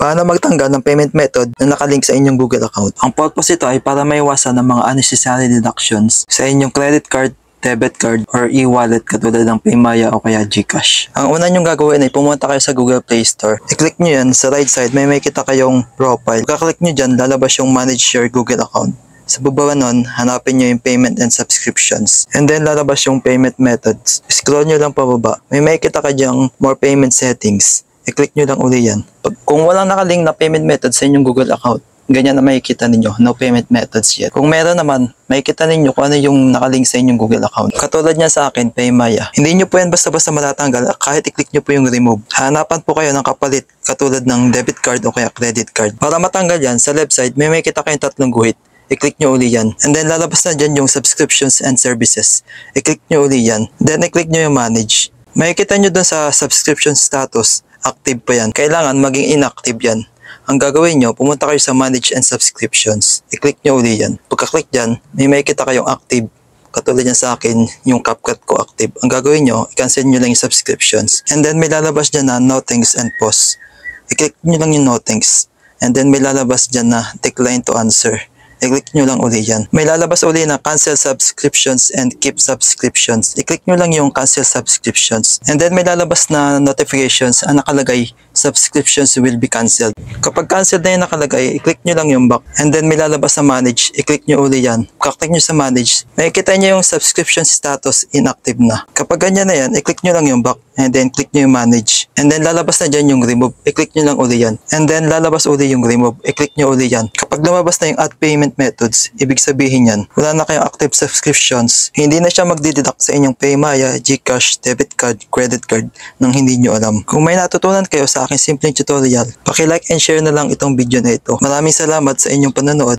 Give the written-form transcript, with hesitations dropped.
Paano magtanggal ng payment method na nakalink sa inyong Google account? Ang purpose ito ay para maiwasan ng mga unnecessary deductions sa inyong credit card, debit card, or e-wallet katulad ng Paymaya o kaya GCash. Ang una nyong gagawin ay pumunta kayo sa Google Play Store. I-click nyo yan, sa right side may makita kayong profile. Pagka-click nyo dyan, lalabas yung Manage Your Google Account. Sa baba nun, hanapin nyo yung payment and subscriptions. And then lalabas yung payment methods. Scroll nyo lang pababa. May makita kayo more payment settings. I-click nyo lang uli yan. Kung walang nakalink na payment method sa inyong Google account, ganyan na makikita ninyo, no payment methods yet. Kung meron naman, makikita ninyo kung ano yung nakalink sa inyong Google account. Katulad niya sa akin, Paymaya. Hindi nyo po yan basta-basta matatanggal kahit i-click nyo po yung remove. Hanapan po kayo ng kapalit katulad ng debit card o kaya credit card. Para matanggal yan, sa left side, may makikita kayong tatlong guhit. I-click nyo uli yan. And then lalabas na dyan yung subscriptions and services. I-click nyo uli yan. Then i-click nyo yung manage. Makikita nyo dun sa subscription status, active pa yan. Kailangan maging inactive yan. Ang gagawin nyo, pumunta kayo sa manage and subscriptions. I-click nyo uli yan. Pagka-click dyan, may makikita kayong active. Katulad yan sa akin, yung CapCut ko active. Ang gagawin nyo, i-cancel nyo lang yung subscriptions. And then may lalabas dyan na no thanks and pause. I-click nyo lang yung no thanks. And then may lalabas dyan na decline to answer. I-click nyo lang uli yan. May lalabas uli na cancel subscriptions and keep subscriptions. I-click nyo lang yung cancel subscriptions. And then may lalabas na notifications ang nakalagay, subscriptions will be canceled. Kapag canceled na yung nakalagay, i-click nyo lang yung back. And then may lalabas na manage, i-click nyo uli yan. Pagka-click nyo sa manage, makikita nyo yung subscription status inactive na. Kapag ganyan na yan, i-click nyo lang yung back. And then click nyo yung manage. And then lalabas na dyan yung remove. I-click nyo lang uli yan. And then lalabas uli yung remove. I-click nyo uli yan. Kapag lumabas na yung add payment methods, ibig sabihin yan, wala na kayong active subscriptions. Hindi na siya magdideduct sa inyong Paymaya, GCash, debit card, credit card nang hindi nyo alam. Kung may natutunan kayo sa aking simpleng tutorial, paki-like and share na lang itong video na ito. Maraming salamat sa inyong panonood.